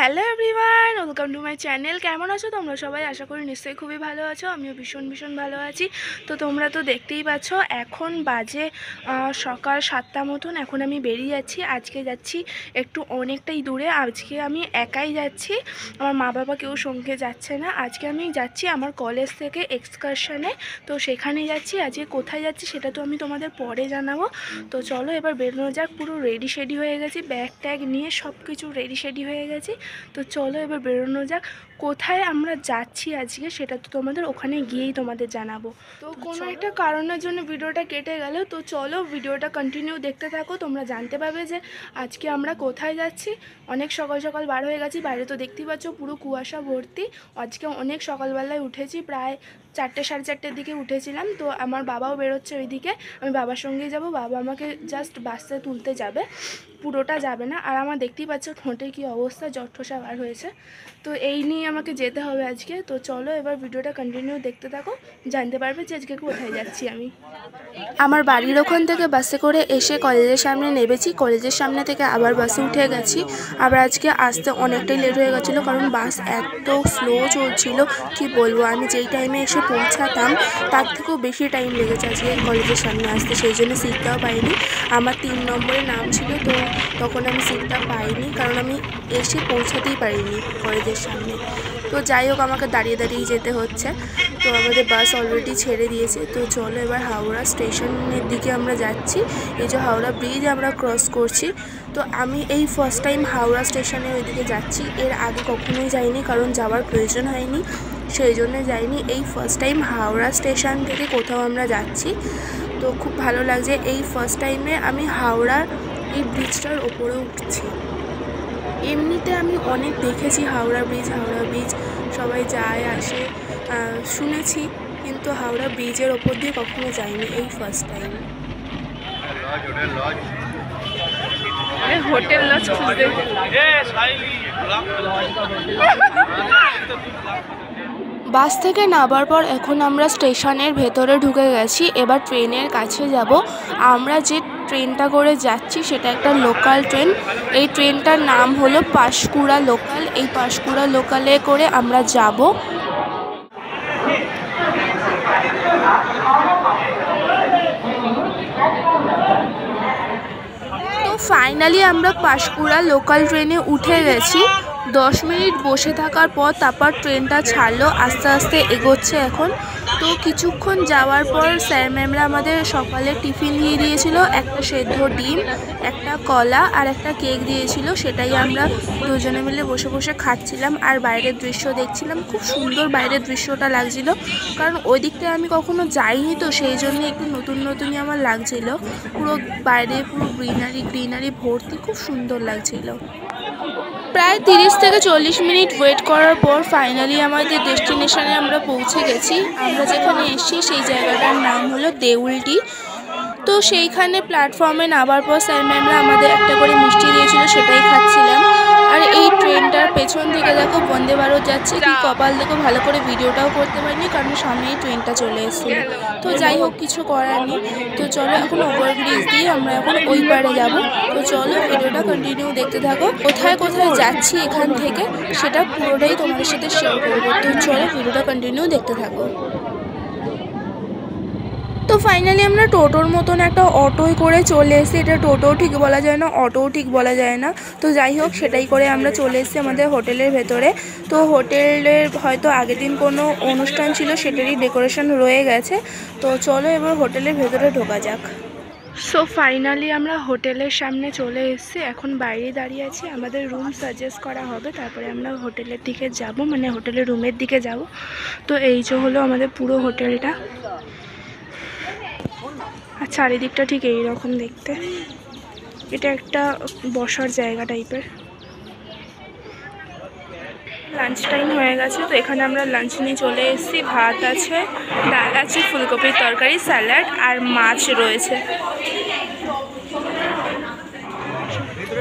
Hello everyone, welcome to my channel. কেমন আছো তোমরা সবাই? আশা করি নিশ্চয়ই খুবই ভালো আছো। আমিও ভীষণ ভালো আছি। তো তোমরা তো দেখতেই পাচ্ছ এখন বাজে সকাল 7টা মতন। এখন আমি বেরিয়ে যাচ্ছি। আজকে যাচ্ছি একটু অনেকটাই দূরে। আজকে আমি একাই যাচ্ছি, আমার মা বাবা কেউ সঙ্গে যাচ্ছে না। আজকে আমি যাচ্ছি আমার কলেজ থেকে এক্সকারশনে। তো সেখানে যাচ্ছি। আজকে কোথায় যাচ্ছি সেটা তো আমি তোমাদের পরে জানাবো। তো চলো এবার বেরোনো যাক। পুরো রেডি শেডি হয়ে গেছি, ব্যাগ ট্যাগ নিয়ে সব কিছু রেডি শেডি হয়ে গেছি। তো চলো এবার বেরোনো যাক। কোথায় আমরা যাচ্ছি আজকে সেটা তো তোমাদের ওখানে গিয়েই তোমাদের জানাবো। তো কোনো একটা কারণের জন্য ভিডিওটা কেটে গেল। তো চলো ভিডিওটা কন্টিনিউ দেখতে থাকো, তোমরা জানতে পারবে যে আজকে আমরা কোথায় যাচ্ছি। অনেক সকাল সকাল বার হয়ে গেছি, বাইরে তো দেখতেই পাচ্ছ পুরো কুয়াশা ভর্তি। আজকে অনেক সকালবেলায় উঠেছি, প্রায় 4টে সাড়ে 4টের দিকে উঠেছিলাম। তো আমার বাবাও বেরোচ্ছে ওইদিকে, আমি বাবার সঙ্গেই যাব। বাবা আমাকে জাস্ট বাসে তুলতে যাবে, পুরোটা যাবে না। আর আমার দেখতেই পাচ্ছ ঠোঁটে কী অবস্থা, জ্বর ঠোসা বার হয়েছে। তো এই নিয়ে আমাকে যেতে হবে আজকে। তো চলো এবার ভিডিওটা কন্টিনিউ দেখতে থাকো, জানতে পারবে যে আজকে কোথায় যাচ্ছি আমি। আমার বাড়ির ওখান থেকে বাসে করে এসে কলেজের সামনে নেমেছি। কলেজের সামনে থেকে আবার বাসে উঠে গেছি। আবার আজকে আসতে অনেকটাই লেট হয়ে গেছিলো, কারণ বাস এত স্লো চলছিল কি বলবো। আমি যেই টাইমে এসে পৌঁছাতাম তার থেকেও বেশি টাইম লেগেছে আজকে কলেজের সামনে আসতে। সেই জন্য সিটটাও পাইনি। আমার 3 নম্বরে নাম ছিল, তো তখন আমি সিটটা পাইনি, কারণ আমি এসে পৌঁছাতেই পারিনি কলেজের সামনে। তো যাই হোক, আমাকে দাঁড়িয়ে দাঁড়িয়ে যেতে হচ্ছে। তো আমাদের বাস অলরেডি ছেড়ে দিয়েছে। তো চলো এবার হাওড়া স্টেশনের দিকে আমরা যাচ্ছি। এই যে হাওড়া ব্রিজ আমরা ক্রস করছি। তো আমি এই ফার্স্ট টাইম হাওড়া স্টেশনে ওইদিকে যাচ্ছি। এর আগে কখনোই যাইনি, কারণ যাওয়ার প্রয়োজন হয়নি, সেই জন্য যাইনি। এই ফার্স্ট টাইম হাওড়া স্টেশন থেকে কোথাও আমরা যাচ্ছি। তো খুব ভালো লাগছে। এই ফার্স্ট টাইমে আমি হাওড়ার এই ব্রিজটার ওপরে উঠছি। এমনিতে আমি অনেক দেখেছি হাওড়া ব্রিজ সবাই যায় আসে শুনেছি, কিন্তু হাওড়া ব্রিজের ওপর দিয়ে কখনো যাইনি, এই ফার্স্ট টাইম। হোটেল লজ খুঁজতে বাস থেকে নামার পর এখন আমরা স্টেশনের ভেতরে ঢুকে গেছি। এবার ট্রেনের কাছে যাব। আমরা যে ট্রেনটা করে যাচ্ছি সেটা একটা লোকাল ট্রেন। এই ট্রেনটার নাম হলো পাঁশকুড়া লোকাল। এই পাঁশকুড়া লোকালে করে আমরা যাব। তো ফাইনালি আমরা পাঁশকুড়া লোকাল ট্রেনে উঠে গেছি। 10 মিনিট বসে থাকার পর তারপর ট্রেনটা ছাড়লো, আস্তে আস্তে এগোচ্ছে এখন। তো কিছুক্ষণ যাওয়ার পর স্যার ম্যামরা আমাদের সকালে টিফিন দিয়ে দিয়েছিল, একটা সেদ্ধ ডিম, একটা কলা আর একটা কেক দিয়েছিল। সেটাই আমরা দুজনে মিলে বসে বসে খাচ্ছিলাম আর বাইরের দৃশ্য দেখছিলাম। খুব সুন্দর বাইরের দৃশ্যটা লাগছিল, কারণ ওই দিকটায় আমি কখনো যাইনি, তো সেই জন্য একটু নতুনই আমার লাগছিল। পুরো বাইরে পুরো গ্রিনারি ভর্তি, খুব সুন্দর লাগছিল। প্রায় 30 থেকে 40 মিনিট ওয়েট করার পর ফাইনালি আমাদের ডেস্টিনেশনে আমরা পৌঁছে গেছি। আমরা যেখানে এসেছি সেই জায়গাটার নাম হলো দেউলটি। তো সেইখানে প্ল্যাটফর্মে নামার পর স্যার ম্যামরা আমাদের একটা করে মিষ্টি দিয়েছিল, সেটাই খাচ্ছিলাম। আর এই ট্রেনটার পেছন থেকে দেখো বন্দে ভারত যাচ্ছে। কি কপাল দেখো, ভালো করে ভিডিওটাও করতে পারিনি, কারণ সামনেই ট্রেনটা চলে এসেছিল। তো যাই হোক, কিছু করার নেই। তো চলো এখন ওভারব্রিজ দিয়ে আমরা এখন ওই পারে যাব। তো চলো ভিডিওটা কন্টিনিউ দেখতে থাকো। কোথায় কোথায় যাচ্ছি এখান থেকে সেটা পুরোটাই তোমাদের সাথে শেয়ার করবো। তো চলো ভিডিওটা কন্টিনিউ দেখতে থাকো। তো ফাইনালি আমরা টোটোর মতন একটা অটোয় করে চলে এসেছি। এটা টোটোও ঠিক বলা যায় না, অটোও ঠিক বলা যায় না। তো যাই হোক, সেটাই করে আমরা চলে এসেছি আমাদের হোটেলের ভেতরে। তো হোটেলের হয়তো আগের দিন কোনো অনুষ্ঠান ছিল, সেটারই ডেকোরেশন রয়ে গেছে। তো চলো এবার হোটেলের ভেতরে ঢোকা যাক। সো ফাইনালি আমরা হোটেলের সামনে চলে এসেছি। এখন বাইরে দাঁড়িয়ে আছি, আমাদের রুম সাজেস্ট করা হবে, তারপরে আমরা হোটেলের দিকে যাব, মানে হোটেলের রুমের দিকে যাব। তো এই যে হলো আমাদের পুরো হোটেলটা। আর চারিদিকটা ঠিক এই রকম দেখতে। এটা একটা বসার জায়গা টাইপের। লাঞ্চ টাইম হয়ে গেছে, তো এখানে আমরা লাঞ্চ নিয়ে চলে এসেছি। ভাত আছে, ডাল আছে, ফুলকপির তরকারি, স্যালাড আর মাছ রয়েছে।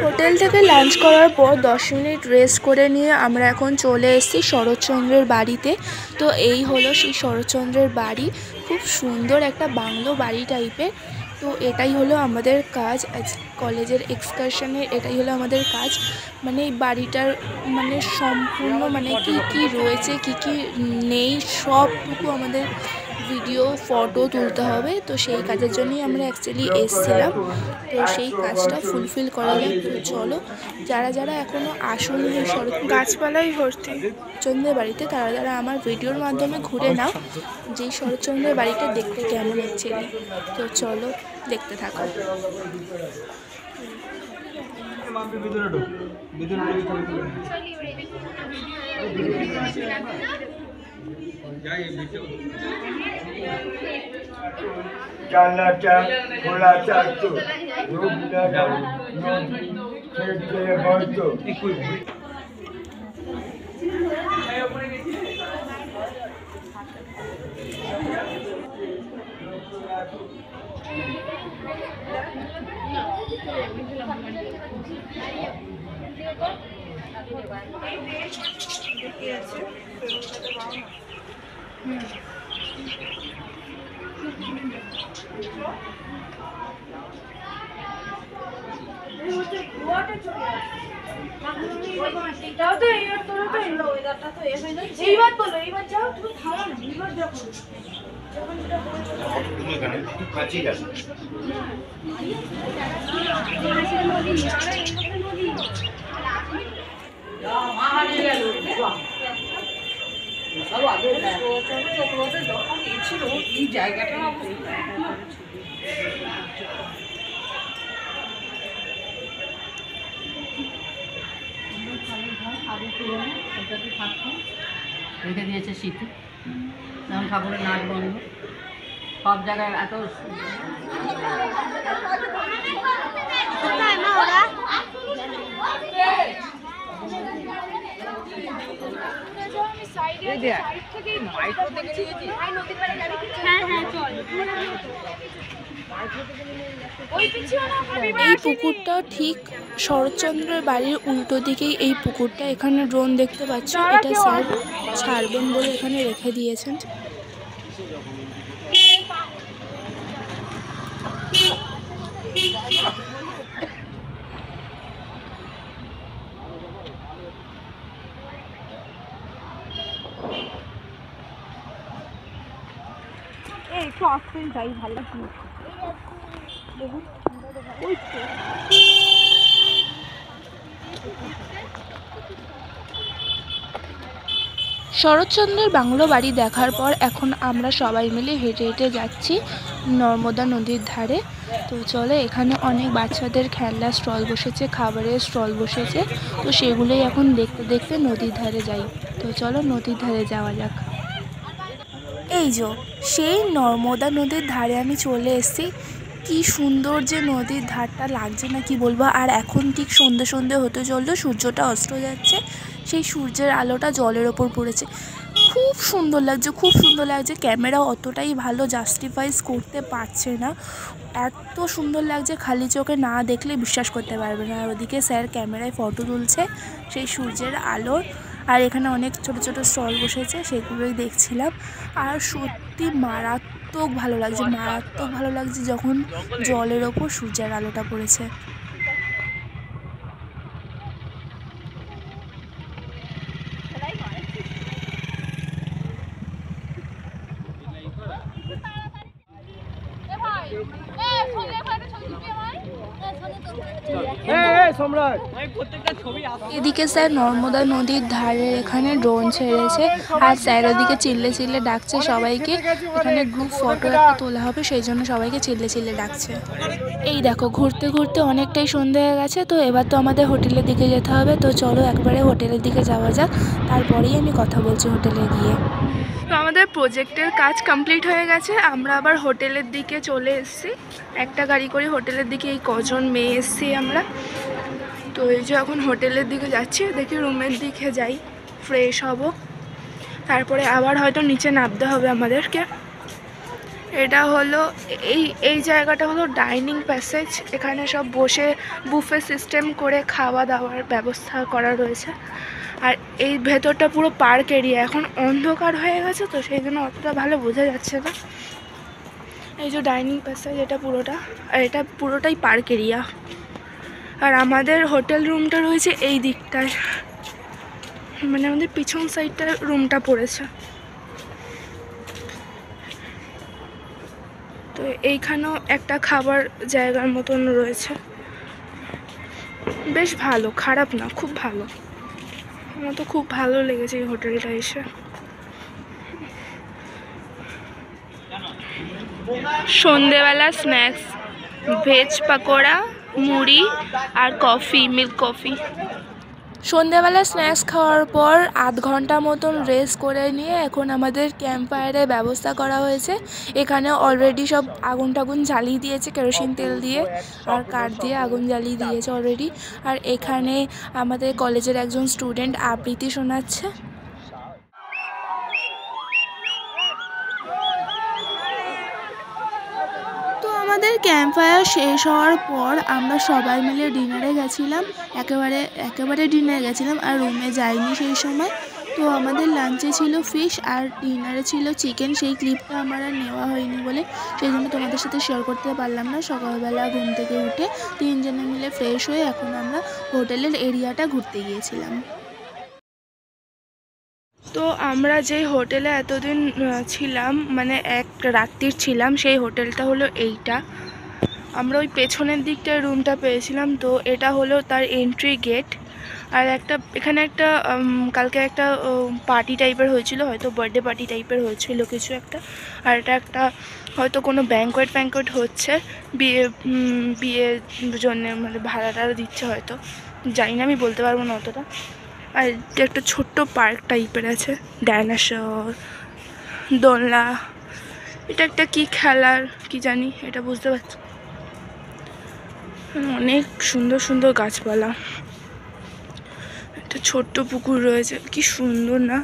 হোটেল থেকে লাঞ্চ করার পর 10 মিনিট রেস্ট করে নিয়ে আমরা এখন চলে এসেছি শরৎচন্দ্রের বাড়িতে। তো এই হলো সেই শরৎচন্দ্রের বাড়ি। খুব সুন্দর একটা বাংলো বাড়ি টাইপের। তো এটাই হলো আমাদের কাজ আজ কলেজের এক্সকারশনের, এটাই হলো আমাদের কাজ। মানে এই বাড়িটার মানে সম্পূর্ণ মানে কি কি রয়েছে কি কি নেই সবটুকু আমাদের ভিডিও ফটো তুলতে হবে। তো সেই কাজের জন্যই আমরা অ্যাকচুয়ালি এসেছিলাম। তো সেই কাজটা ফুলফিল করা যাক। তো চলো, যারা যারা এখনও আসেনি এই গাছপালাই ভর্তি শরৎচন্দ্রের বাড়িতে, তারা যারা আমার ভিডিওর মাধ্যমে ঘুরে নাও যেই শরৎচন্দ্রের বাড়িটা দেখতে কেমন অ্যাকচুয়ালি। তো চলো দেখতে থাকো। জানলাটা খোলা থাকতো, রোগটা ছেড়ে বলতো। এই জায়গাটা রেখে দিয়েছে স্মৃতি। যেমন ঠাকুরের নাচ বন্ধ, সব জায়গায় এত এই পুকুরটা ঠিক শরৎচন্দ্রের বাড়ির উল্টো দিকেই এই পুকুরটা। এখানে ড্রোন দেখতে পাচ্ছ, এটা স্যার ছাড়বেন বলে এখানে রেখে দিয়েছেন। একটু আসতে যাই, ভালো লাগছে। শরৎচন্দ্রের বাংলো বাড়ি দেখার পর এখন আমরা সবাই মিলে হেঁটে হেঁটে যাচ্ছি নর্মদা নদীর ধারে। তো চলো, এখানে অনেক বাচ্চাদের খেলনার স্টল বসেছে, খাবারের স্টল বসেছে। তো সেগুলোই এখন দেখতে দেখতে নদীর ধারে যাই। তো চলো নদীর ধারে যাওয়া যাক। এই যে সেই নর্মদা নদীর ধারে আমি চলে এসেছি। কি সুন্দর যে নদীর ধারটা লাগছে না কি বলবো। আর এখন ঠিক সন্ধে সন্ধে হতে চললো, সূর্যটা অস্ত যাচ্ছে, সেই সূর্যের আলোটা জলের ওপর পড়েছে, খুব সুন্দর লাগছে, খুব সুন্দর লাগছে। ক্যামেরা অতটাই ভালো জাস্টিফাইজ করতে পারছে না, এত সুন্দর লাগছে, খালি চোখে না দেখলে বিশ্বাস করতে পারবে না। আর ওদিকে স্যার ক্যামেরায় ফটো তুলছে সেই সূর্যের আলোর। আর এখানে অনেক ছোট ছোট স্টল বসেছে, সেগুলোই দেখছিলাম। আর সত্যি মারাত্মক ভালো লাগছে, মারাত্মক ভালো লাগছে যখন জলের ওপর সূর্যের আলোটা পড়েছে। এদিকে স্যার নর্মদা নদীর ধারে এখানে ড্রোন ছেড়েছে, আর স্যার ওদিকে চিল্লে চিল্লে ডাকছে সবাইকে। এখানে গ্রুপ ফটো একটা তোলা হবে, সেই জন্য সবাইকে চিল্লে চিল্লে ডাকছে। এই দেখো, ঘুরতে ঘুরতে অনেকটাই সন্ধে হয়ে গেছে। তো এবার তো আমাদের হোটেলের দিকে যেতে হবে। তো চলো একবারে হোটেলের দিকে যাওয়া যাক, তারপরেই আমি কথা বলছি হোটেলে গিয়ে। তো আমাদের প্রজেক্টের কাজ কমপ্লিট হয়ে গেছে, আমরা আবার হোটেলের দিকে চলে এসেছি। একটা গাড়ি করে হোটেলের দিকে এই কজন মেয়ে এসেছি আমরা। তো এই যে এখন হোটেলের দিকে যাচ্ছি, দেখি রুমের দিকে যাই, ফ্রেশ হব, তারপরে আবার হয়তো নিচে নামতে হবে আমাদেরকে। এটা হলো এই জায়গাটা হলো ডাইনিং প্যাসেজ। এখানে সব বসে বুফে সিস্টেম করে খাওয়া দাওয়ার ব্যবস্থা করা রয়েছে। আর এই ভেতরটা পুরো পার্ক এরিয়া, এখন অন্ধকার হয়ে গেছে তো সেই জন্য অতটা ভালো বোঝা যাচ্ছে না। এই যে ডাইনিং প্যাসেজ, এটা পুরোটা, আর এটা পুরোটাই পার্ক এরিয়া। আর আমাদের হোটেল রুমটা রয়েছে এই দিকটায়, মানে আমাদের পিছন সাইডটার রুমটা পড়েছে। তো এইখানেও একটা খাবার জায়গার মতন রয়েছে, বেশ ভালো, খারাপ না, খুব ভালো। আমার তো খুব ভালো লেগেছে এই হোটেলটা এসে। সন্ধেবেলা স্ন্যাক্স, ভেজ পাকোড়া, মুড়ি আর কফি, মিল্ক কফি। সন্ধেবেলা স্ন্যাক্স খাওয়ার পর আধ ঘন্টা মতন রেস্ট করে নিয়ে এখন আমাদের ক্যাম্প ফায়ারের ব্যবস্থা করা হয়েছে। এখানে অলরেডি সব আগুন টাগুন জ্বালিয়ে দিয়েছে, কেরোসিন তেল দিয়ে আর কাঠ দিয়ে আগুন জ্বালিয়ে দিয়েছে অলরেডি। আর এখানে আমাদের কলেজের একজন স্টুডেন্ট আবৃত্তি শোনাচ্ছে। তো আমাদের ক্যাম্প ফায়ার শেষ হওয়ার পর আমরা সবাই মিলে ডিনারে গেছিলাম, একেবারে ডিনারে গেছিলাম, আর রুমে যাইনি সেই সময়। তো আমাদের লাঞ্চে ছিল ফিশ আর ডিনারে ছিল চিকেন। সেই ক্লিপটা আমার আর নেওয়া হয়নি বলে সেই জন্য তোমাদের সাথে শেয়ার করতে পারলাম না। সকালবেলা ঘুম থেকে উঠে 3 জনে মিলে ফ্রেশ হয়ে এখন আমরা হোটেলের এরিয়াটা ঘুরতে গিয়েছিলাম। তো আমরা যেই হোটেলে এতদিন ছিলাম, মানে এক রাত্রির ছিলাম, সেই হোটেলটা হলো এইটা। আমরা ওই পেছনের দিকটায় রুমটা পেয়েছিলাম। তো এটা হলো তার এন্ট্রি গেট। আর এখানে একটা কালকে একটা পার্টি টাইপের হয়েছিল, হয়তো বার্থডে পার্টি টাইপের হয়েছিল কিছু একটা। আর এটা একটা হয়তো কোনো ব্যাঙ্কোয়েট হচ্ছে, বিয়ের জন্যে, মানে ভাড়াটা দিচ্ছে হয়তো, জানি না, আমি বলতে পারবো না অতটা। আর একটা ছোট্ট পার্ক টাইপের আছে, ডাইনোসর, দোলনা, এটা একটা কি খেলার কি জানি, এটা বুঝতে পারছি। অনেক সুন্দর সুন্দর গাছপালা, একটা ছোট্ট পুকুর রয়েছে, কি সুন্দর না,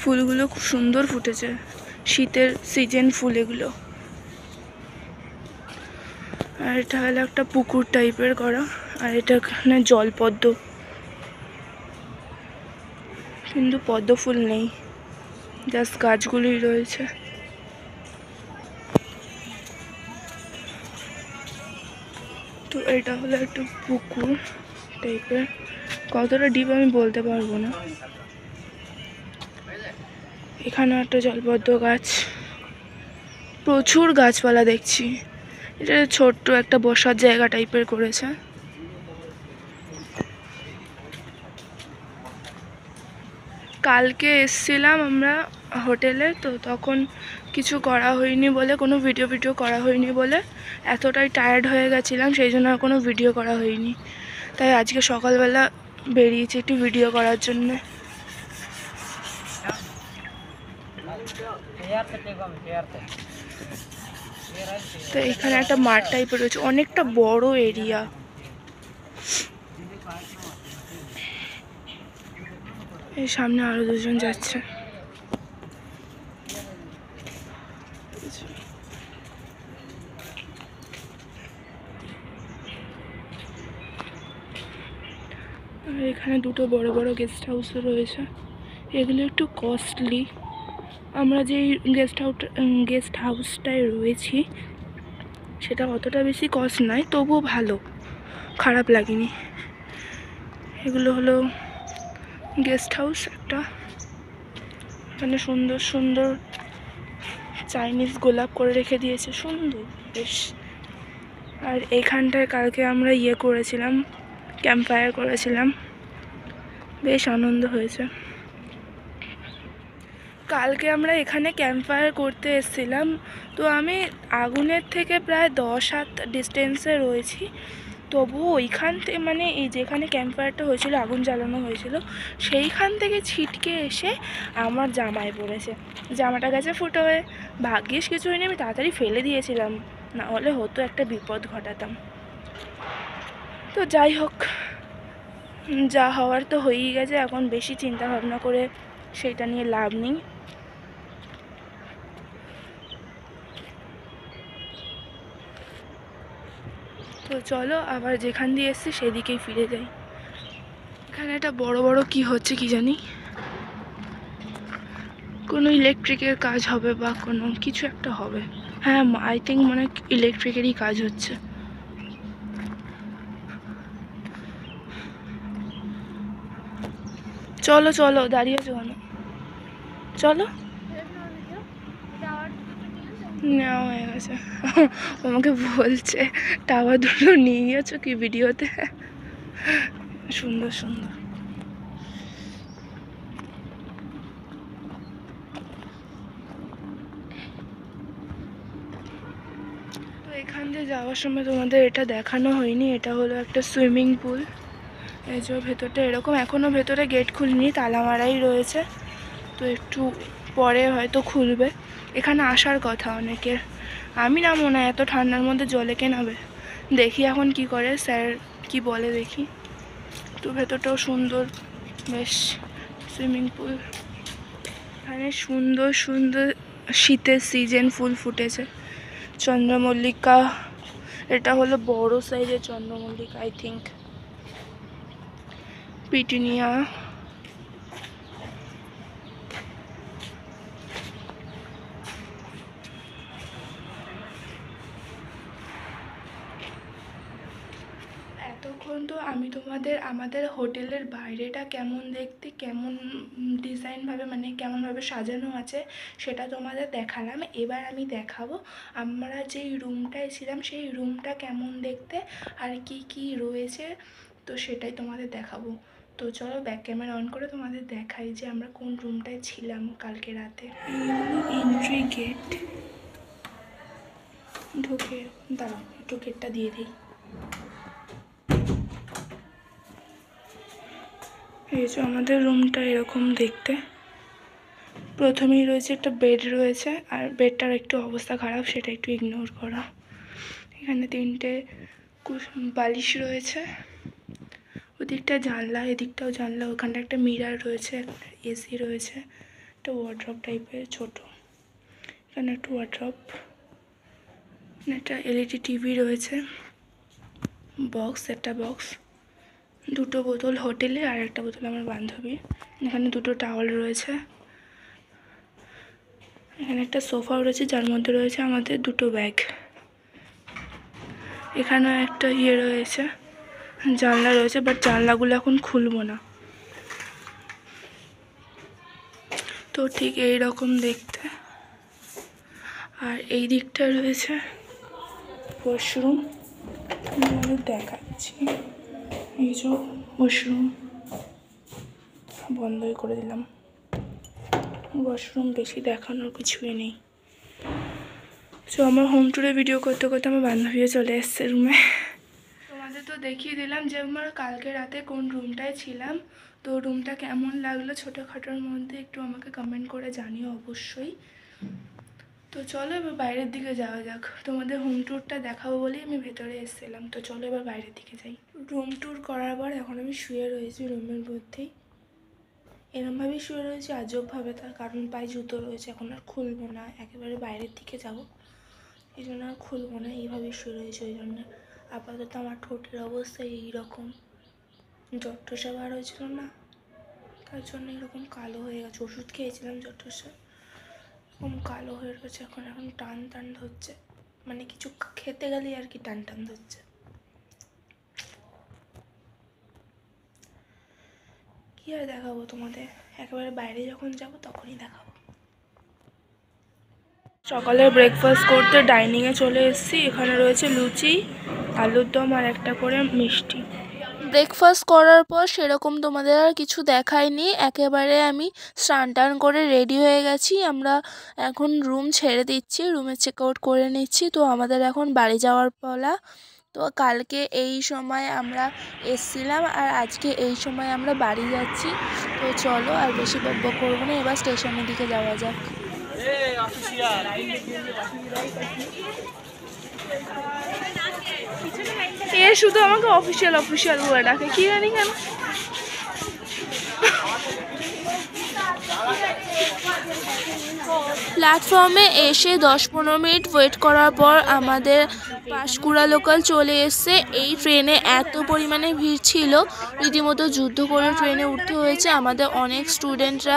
ফুলগুলো খুব সুন্দর ফুটেছে, শীতের সিজন ফুল এগুলো। আর এটা হলো একটা পুকুর টাইপের করা, আর এটা এখানে জলপদ্ম, কিন্তু পদ্ম ফুল নেই, জাস্ট গাছগুলোই রয়েছে। তো এটা হলো একটা পুকুর টাইপের, কতটা ডিপ আমি বলতে পারবো না। এখানে একটা জলপদ্ম গাছ, প্রচুর গাছপালা দেখছি। এটা ছোট্ট একটা বসার জায়গা টাইপের করেছে। কালকে এসছিলাম আমরা হোটেলে, তো তখন কিছু করা হয়নি বলে, কোনো ভিডিও করা হয়নি বলে এতটাই টায়ার্ড হয়ে গেছিলাম, সেই জন্য আর কোনো ভিডিও করা হয়নি। তাই আজকে সকালবেলা বেরিয়েছি একটু ভিডিও করার জন্যে। তো এখানে একটা মাঠ টাইপের রয়েছে, অনেকটা বড় এরিয়া। এই সামনে আরো দুজন যাচ্ছে। আর এখানে দুটো বড় বড় গেস্ট হাউসও রয়েছে, এগুলো একটু কস্টলি। আমরা যেই গেস্ট হাউসটায় রয়েছি সেটা অতটা বেশি কস্ট নয়, তবুও ভালো, খারাপ লাগেনি। এগুলো হলো গেস্ট হাউস একটা, মানে সুন্দর সুন্দর চাইনিজ গোলাপ করে রেখে দিয়েছে, সুন্দর বেশ। আর এইখানটায় কালকে আমরা করেছিলাম, ক্যাম্প ফায়ার করেছিলাম, বেশ আনন্দ হয়েছে। কালকে আমরা এখানে ক্যাম্প ফায়ার করতে এসেছিলাম। তো আমি আগুনের থেকে প্রায় 10 হাত ডিস্টেন্সে রয়েছি, তবুও ওইখান থেকে, মানে এই যেখানে ক্যাম্প ফায়ারটা হয়েছিল, আগুন জ্বালানো হয়েছিল, সেইখান থেকে ছিটকে এসে আমার জামায় পড়েছে, জামাটা গেছে ফুটো হয়ে। ভাগ্যিস কিছু হয়নি, আমি তাড়াতাড়ি ফেলে দিয়েছিলাম, না হলে হতো একটা বিপদ ঘটাতাম। তো যাই হোক, যা হওয়ার তো হয়েই গেছে, এখন বেশি চিন্তা ভাবনা করে সেটা নিয়ে লাভ নেই। তো চলো আবার যেখান দিয়ে এসছি সেদিকেই ফিরে যাই। এখানে একটা বড় বড় কি হচ্ছে কি জানি, কোনো ইলেকট্রিকের কাজ হবে বা কোনো কিছু একটা হবে। হ্যাঁ, আই থিঙ্ক মানে ইলেকট্রিকেরই কাজ হচ্ছে। চলো চলো, দাঁড়িয়ে আছো কেন? চলো, নেওয়া হয়ে গেছে। আমাকে বলছে টাওয়ার দুটো নিয়ে গেছো কি ভিডিওতে? সুন্দর সুন্দর। তো এখান দিয়ে যাওয়ার সময় তোমাদের এটা দেখানো হয়নি, এটা হলো একটা সুইমিং পুল। এই যে ভেতরটা এরকম, এখনও ভেতরে গেট খুলিনি, তালা মারাই রয়েছে। তো একটু পরে হয়তো খুলবে। এখানে আসার কথা অনেকের, আমি নামবো না, এত ঠান্ডার মধ্যে জলে কে নামবে? দেখি এখন কি করে, স্যার কি বলে দেখি। তো ভেতরটাও সুন্দর বেশ, সুইমিং পুল। এখানে সুন্দর সুন্দর শীতের সিজন ফুল ফুটেছে, চন্দ্রমল্লিকা। এটা হলো বড় সাইজের চন্দ্রমল্লিকা আই থিঙ্ক। পিটুনিয়া, এতক্ষণ তো আমি তোমাদের আমাদের হোটেলের বাইরেটা কেমন দেখতে, কেমন ডিজাইনভাবে মানে কেমনভাবে সাজানো আছে সেটা তোমাদের দেখালাম। এবার আমি দেখাবো আমরা যেই রুমটায় ছিলাম সেই রুমটা কেমন দেখতে আর কি কি রয়েছে, তো সেটাই তোমাদের দেখাবো। তো চলো ব্যাক ক্যামেরা অন করে তোমাদের দেখাই যে আমরা কোন রুমটায় ছিলাম কালকে রাতে। এন্ট্রি গেট, ঢুকে দাঁড়াও একটু গেটটা দিয়ে দিই। এই যে আমাদের রুমটা এরকম দেখতে। প্রথমেই রয়েছে একটা বেড রয়েছে, আর বেডটার একটু অবস্থা খারাপ, সেটা একটু ইগনোর করো। এখানে 3টে বালিশ রয়েছে, ওদিকটা জানলা, এদিকটাও জানলা, ওখানটা একটা মিরার রয়েছে, এসি রয়েছে, একটা ওয়ার্ড্রপ টাইপের ছোট, এখানে একটা ওয়ার্ড্রপ, একটা এলইডি টিভি রয়েছে, বক্স, একটা বক্স, 2টো বোতল হোটেলে আর একটা বোতল আমার বান্ধবী। এখানে 2টো টাওয়াল রয়েছে, এখানে একটা সোফাও রয়েছে যার মধ্যে রয়েছে আমাদের 2টো ব্যাগ। এখানেও একটা রয়েছে, জানলা রয়েছে, বাট জানলাগুলো এখন খুলবো না। তো ঠিক এই রকম দেখতে। আর এই দিকটা রয়েছে ওয়াশরুম, আমি দেখাচ্ছি। এই যে ওয়াশরুম, বন্ধই করে দিলাম। ওয়াশরুম বেশি দেখানোর কিছুই নেই। তো আমার হোম ট্যুরে ভিডিও করতে করতে আমার বান্ধবীও চলে এসছে রুমে। তোমাদের তো দেখিয়ে দিলাম যে আমরা কালকে রাতে কোন রুমটায় ছিলাম। তো রুমটা কেমন লাগলো ছোটোখাটোর মধ্যে একটু আমাকে কমেন্ট করে জানিও অবশ্যই। তো চলো এবার বাইরের দিকে যাওয়া যাক, তোমাদের হোম ট্যুরটা দেখাবো বলেই আমি ভেতরে এসেছিলাম। তো চলো এবার বাইরের দিকে যাই। রুম ট্যুর করার পর এখন আমি শুয়ে রয়েছি রুমের মধ্যেই, এরমভাবেই শুয়ে রয়েছি আজবভাবে, তার কারণ পায়ে জুতো রয়েছে, এখন আর খুলবো না, একেবারে বাইরের দিকে যাব, এই জন্য আর খুলবো না, এইভাবেই শুয়ে রয়েছে। ওই জন্য আপাতত আমার ঠোঁটের অবস্থা এইরকম, জ্বর-ঠোসা বার হয়েছিল না, তার জন্য এরকম কালো হয়ে গেছে। ওষুধ খেয়েছিলাম জ্বর-ঠোসা, এরকম কালো হয়ে রয়েছে এখন। এখন টান টান ধরছে, মানে কিছু খেতে গেলেই আর কি টান টান ধরছে। কি আর দেখাবো তোমাদের, একেবারে বাইরে যখন যাব তখনই দেখাবো। সকালে ব্রেকফাস্ট করতে ডাইনিংয়ে চলে এসেছি। এখানে রয়েছে লুচি, আলুর দম আর একটা করে মিষ্টি। ব্রেকফাস্ট করার পর সেরকম তোমাদের আর কিছু দেখায়নি, একেবারে আমি স্নান টান করে রেডি হয়ে গেছি। আমরা এখন রুম ছেড়ে দিচ্ছি, রুমে চেক আউট করে নিচ্ছি। তো আমাদের এখন বাড়ি যাওয়ার পালা। তো কালকে এই সময় আমরা এসছিলাম আর আজকে এই সময় আমরা বাড়ি যাচ্ছি। তো চলো আর বেশি বকবক করবো না, এবার স্টেশনের দিকে যাওয়া যাক। এ শুধু আমাকে অফিসিয়াল অফিসিয়াল বলে ডাকে, কি জানি কেন। প্ল্যাটফর্মে এসে 10-15 মিনিট ওয়েট করার পর আমাদের পাঁশকুড়া লোকাল চলে এসছে। এই ট্রেনে এত পরিমাণে ভিড় ছিল, রীতিমতো যুদ্ধ করে ট্রেনে উঠতে হয়েছে। আমাদের অনেক স্টুডেন্টরা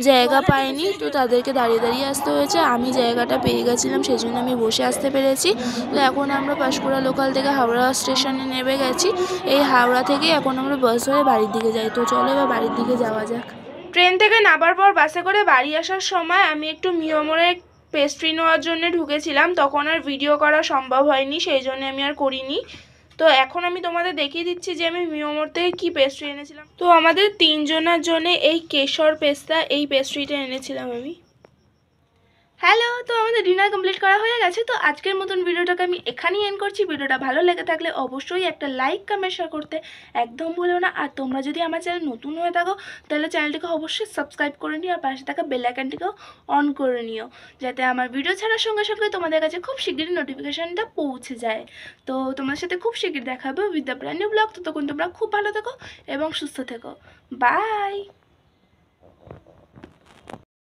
জায়গা পায়নি, তো তাদেরকে দাঁড়িয়ে দাঁড়িয়ে আসতে হয়েছে। আমি জায়গাটা পেয়ে গেছিলাম, সেই জন্য আমি বসে আসতে পেরেছি। তো এখন আমরা পাঁশকুড়া লোকাল থেকে হাওড়া স্টেশনে নেমে গেছি। এই হাওড়া থেকে এখন আমরা বাস ধরে বাড়ির দিকে যাই। তো চলো এবার বাড়ির দিকে যাওয়া যাক। ট্রেন থেকে নামার পর বাসে করে বাড়ি আসার সময় আমি একটু মিয়মোরে পেস্ট্রি নেওয়ার জন্য ঢুকেছিলাম। তখন আর ভিডিও করা সম্ভব হয়নি, সেই জন্য আমি আর করিনি। তো এখন আমি তোমাদের দেখিয়ে দিচ্ছি যে আমি মিয়মোর থেকে কী পেস্ট্রি এনেছিলাম। তো আমাদের 3 জনের জন্য এই কেশর পেস্তা এই পেস্ট্রিটা এনেছিলাম আমি। হ্যালো, তো আমাদের ডিনার কমপ্লিট করা হয়ে গেছে। তো আজকের মতন ভিডিওটাকে আমি এখানেই এন্ড করছি। ভিডিওটা ভালো লেগে থাকলে অবশ্যই একটা লাইক কমেন্ট শেয়ার করতে একদম ভুলো না। আর তোমরা যদি আমার চ্যানেল নতুন হয়ে থাকো তাহলে চ্যানেলটিকে অবশ্যই সাবস্ক্রাইব করে নিও, আর পাশে থাকা বেল আইকনটিকেও অন করে নিও, যাতে আমার ভিডিও ছাড়ার সঙ্গে সঙ্গে তোমাদের কাছে খুব শীঘ্রই নোটিফিকেশানটা পৌঁছে যায়। তো তোমাদের সাথে খুব শীঘ্রই দেখা হবে with the brand new blog. ততক্ষণ তোমরা খুব ভালো থেকো এবং সুস্থ থেকো। বাই।